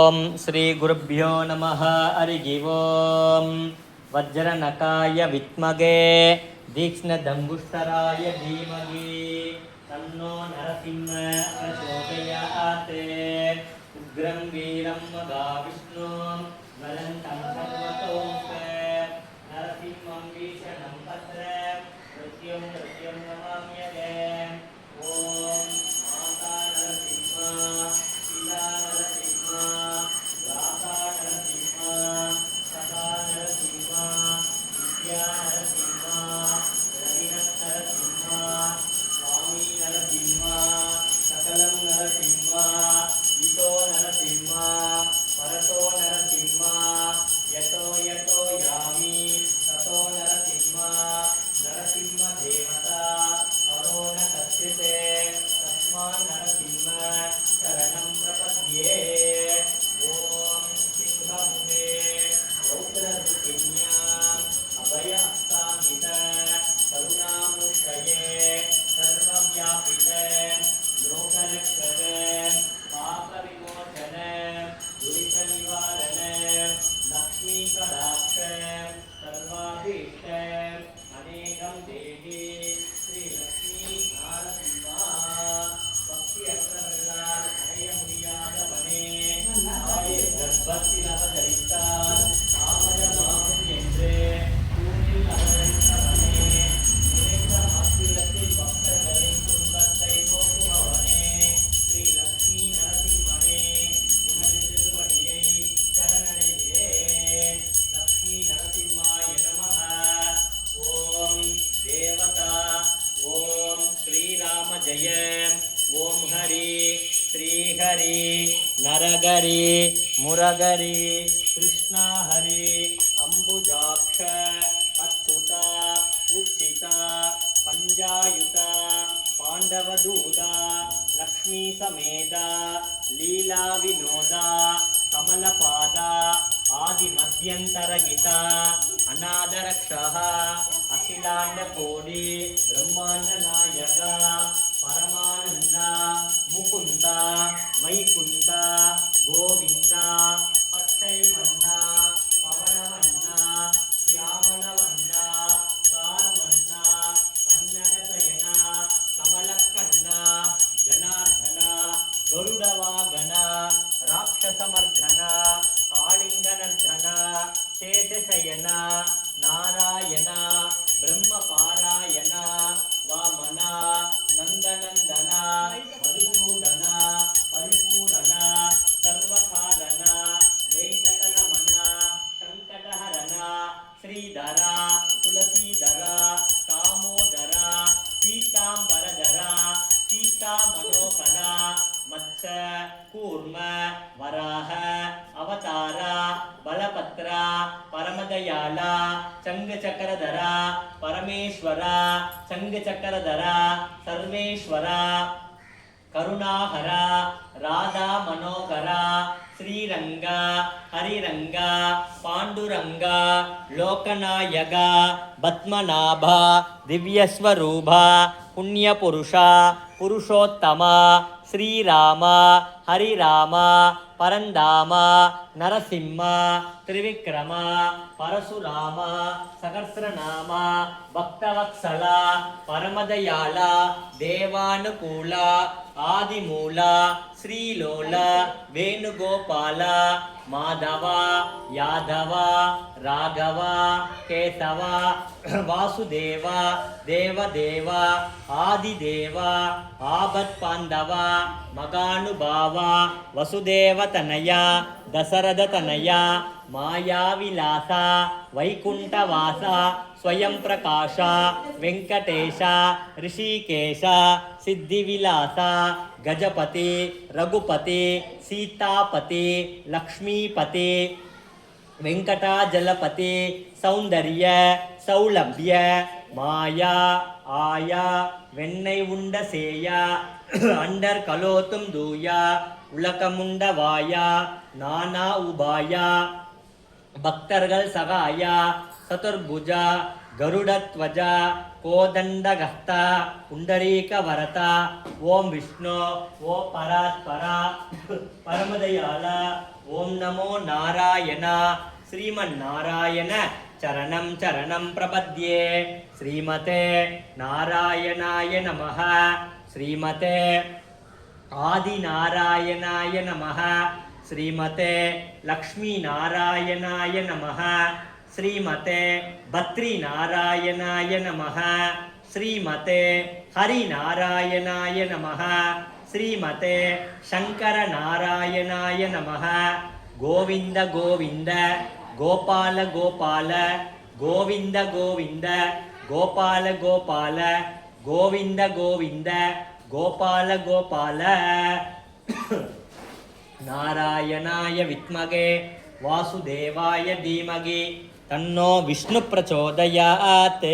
ಓಂ ಶ್ರೀ ಗುರುಭ್ಯೋ ನಮಃ ಹರಿ ಓಂ ವಜ್ರನಕಾಯ ವಿದ್ಮಹೇ ತೀಕ್ಷ್ಣದಂಗುಷ್ಟರಾಯ ಧೀಮಹಿ ತನ್ನೋ ನರಸಿಂಹ ಪ್ರಚೋದಯಾತ್ ಉಗ್ರಂ ವೀರಂ ಮಹಾವಿಷ್ಣು ವದಂತಂ ಸರ್ವತೋಮುಖ ನರಸಿಂಹಂ ಭೀಷಣಂ ಭದ್ರ ಮೃತ್ಯುಂ ನಮಾಮ್ಯಹೇ ಓಂ ಮಾತಾ ನರಸಿಂಹ ಪಿತಾ ನರಸಿಂಹ ದಾತಾ ನರಸಿಂಹ ಸದಾ ನರಸಿಂಹ ವಿದ್ಯಾ ನರಸಿಂಹ ರವಿನಃ ನರಸಿಂಹ ಸ್ವಾಮಿ ನರಸಿಂಹ ಸಕಲಂ ನರಸಿಂಹ ಇತೋ ನರಸಿಂಹ ಪರತೋ ನರಸಿಂಹ ಯತೋ ಯತೋ ಯಾಮಿ ತಥೋ ನರಸಿಂಹ ನರಸಿಂಹ ದೇವತಾ ಪರೋ ನ ಕಥ್ಯತೆ ತಸ್ಮಾನ್ ನರಸಿಂಹ ಶರಣಂ ಪ್ರಪದ್ಯೆ ಓಂ ಸಿಂಹಮುಖೇ ರೌದ್ರದೃತಿನ್ಯಾಂ ಅಭಯ ಹಸ್ತಾಂಗಿತ ಕರುಣಾಮೂರ್ತಯೇ ಸರ್ವವ್ಯಾಪಿತ ಲೋಕರಕ್ಷಕ ಪಾಪ ವಿಮೋಚನ ದುರಿತ ನಿವಾರಣ ಲಕ್ಷ್ಮೀ ಕಟಾಕ್ಷ ಸರ್ವಾಭೀಷ್ಟ ಅನೇಕಂ ದೇಹಿ ಶ್ರೀ ಲಕ್ಷ್ಮೀ ನಾರಸಿಂಹ ಭಕ್ತಿ ಅಕ್ರಮಗಳಾல் அடைய முடியாதவனே ஆயுள் கர்ப்பத்தில் அவதரித்தால் தாமதமாகும் என்று பூமியில் அவதரித்தவனே நினைத்த மாத்திரத்தில் பக்தர்களின் துன்பத்தை நோக்குபவனே ஸ்ரீ லக்ஷ்மி நரசிம்மனே உனது திருவடியை சரணடைகிறேன். லக்ஷ்மி நரசிம்மாய நமः. ஓம் தேவதா ஓம் ஸ்ரீராம ஜெய ஓம் ஹரி ஸ்ரீஹரி நரகரி முரகரி கிருஷ்ணா ஹரி அம்புஜாக்ஷ அச்சுதா உச்சிதா பஞ்சாயுதா ಪಾಂಡವದೂತಾ ಲಕ್ಷ್ಮೀ ಸಮೇತ ಲೀಲಾ ವಿನೋದ ಕಮಲಪಾದ ಆದಿ ಮಧ್ಯಂತರಗಿತ ಅನಾದರಕ್ಷ ಅಖಿಲಾಂಡ ಕೋಡಿ ಬ್ರಹ್ಮಾಂಡ ನಾಯಕ ಪರಮಾನಂದ ಮುಕುಂದ ವೈಕುಂಠ ಗೋವಿಂದ ಪಟ್ಟೈವನ್ನ ಪವನವನ್ನ ಶ್ಯಾಮಲವನ್ನ ಕಾರ್ವನ್ನ ಕನ್ನಡಸಯನ ಕಮಲಕ್ಕನ್ನ ಜನಾರ್ದನ ಗರುಡವಾಗನ ರಾಕ್ಷಸಮರ್ಧನ ಕಾಳಿಂಗನರ್ಧನ ಶೇಷಶಯನ ನಾರಾಯಣ ಬ್ರಹ್ಮಪಾರಾಯಣ ವಾಮನ ನಂದನಂದನ ಮಧುಸೂದನ ಪರಿಪೂರಣ ಸರ್ವಕಾರಣ ವೆಂಕಟರಮಣ ಸಂಕಟಹರಣ ಶ್ರೀಧರ ತುಳಸೀಧರ ಕಾಮೋದರ ಪೀತಾಂಬರಧರ ಸೀತಾ ಮನೋಕರ ಮತ್ಸ ಕೂರ್ಮ ವರಾಹ ಅವತಾರ ಬಲಪತ್ರ ಪರಮದಯಾಳ ಚಂಗಚಕ್ರಧರ ಪರಮೇಶ್ವರ ಚಂಗಚಕ್ರಧರ ಸರ್ವೇಶ್ವರ ಕರುಣಾಹರ ರಾಧಾ ಮನೋಕರ ಶ್ರೀರಂಗ ಹರಿರಂಗ ಪಾಂಡುರಂಗ ಲೋಕನಾಯಕ ಪದ್ಮನಾಭ ದಿವ್ಯಸ್ವರೂಪ ಪುಣ್ಯಪುರುಷ ಪುರುಷೋತ್ತಮ ಶ್ರೀರಾಮ ಹರಿರಾಮ ಪರಂಧಾಮ ನರಸಿಂಹ ತ್ರಿವಿಕ್ರಮ ಪರಶುರಾಮ ಸಹಸ್ರನಾಮ ಭಕ್ತವತ್ಸಲ ಪರಮದಯಾಳ ದೇವಾನುಕೂಲ ಆದಿಮೂಲ ಶ್ರೀಲೋಲ ವೇಣುಗೋಪಾಲ ಮಾಧವ ಯಾದವ ರಾಘವ ಕೇಶವ ವಾಸುದೇವ ದೇವದೇವ ಆದಿದೇವ ಆಪತ್ಪಾಂಡವ ಮಗಾನುಭಾವ ವಸುದೇವತನಯ ದಶರಥತನಯ ಮಾಯಾವಿಲಾಸ ವೈಕುಂಠವಾಸ ಸ್ವಯಂ ಪ್ರಕಾಶ ವೆಂಕಟೇಶ ಋಷಿಕೇಶ ಸಿದ್ಧಿವಿಲಾಸ ಗಜಪತಿ ರಘುಪತಿ ಸೀತಾಪತಿ ಲಕ್ಷ್ಮೀಪತಿ ವೆಂಕಟಾಜಲಪತಿ ಸೌಂದರ್ಯ ಸೌಲಭ್ಯ மாயா ஆயா வெண்ணெய் உண்ட சேயா அண்டர் கலோத்தும் தூயா உலகமுண்ட வாயா நானா உபாயா பக்தர்கள் சகாயா சதுர்புஜா ಗರುಡಧ್ವಜ ಕೋದಂಡಗಸ್ತ ಪುಂಡರೀಕವರತ ಓಂ ವಿಷ್ಣು ಓಂ ಪರಾತ್ಪರ ಪರಮದಯಾಳ ಓಂ ನಮೋ ನಾರಾಯಣ ಶ್ರೀಮನ್ನಾರಾಯಣ ಚರಣಂ ಚರಣಂ ಪ್ರಪದ್ಯೆ ಶ್ರೀಮತೆ ನಾರಾಯಣಾಯ ನಮಃ ಶ್ರೀಮತೆ ಆದಿನಾರಾಯಣಾಯ ನಮಃ ಶ್ರೀಮತೆ ಲಕ್ಷ್ಮೀನಾರಾಯಣಾಯ ನಮಃ ಶ್ರೀಮತೆ ಭತ್ರಿನಾರಾಯಣಾಯ ನಮಃ ಶ್ರೀಮತೆ ಹರಿನಾರಾಯಣಾಯ ನಮಃ ಶ್ರೀಮತೆ ಶಂಕರನಾರಾಯಣಾಯ ನಮಃ ಗೋವಿಂದ ಗೋವಿಂದ ಗೋಪಾಲ ಗೋಪಾಲ ಗೋವಿಂದ ಗೋವಿಂದ ಗೋಪಾಲ ಗೋಪಾಲ ಗೋವಿಂದ ಗೋವಿಂದ ಗೋಪಾಲ ಗೋಪಾಲ ನಾರಾಯಣಾಯ ವಿದ್ಮಹೇ ವಾಸುದೇವಾಯ ಧೀಮಹಿ ತನ್ನೋ ವಿಷ್ಣು ಪ್ರಚೋದಯಾತ್.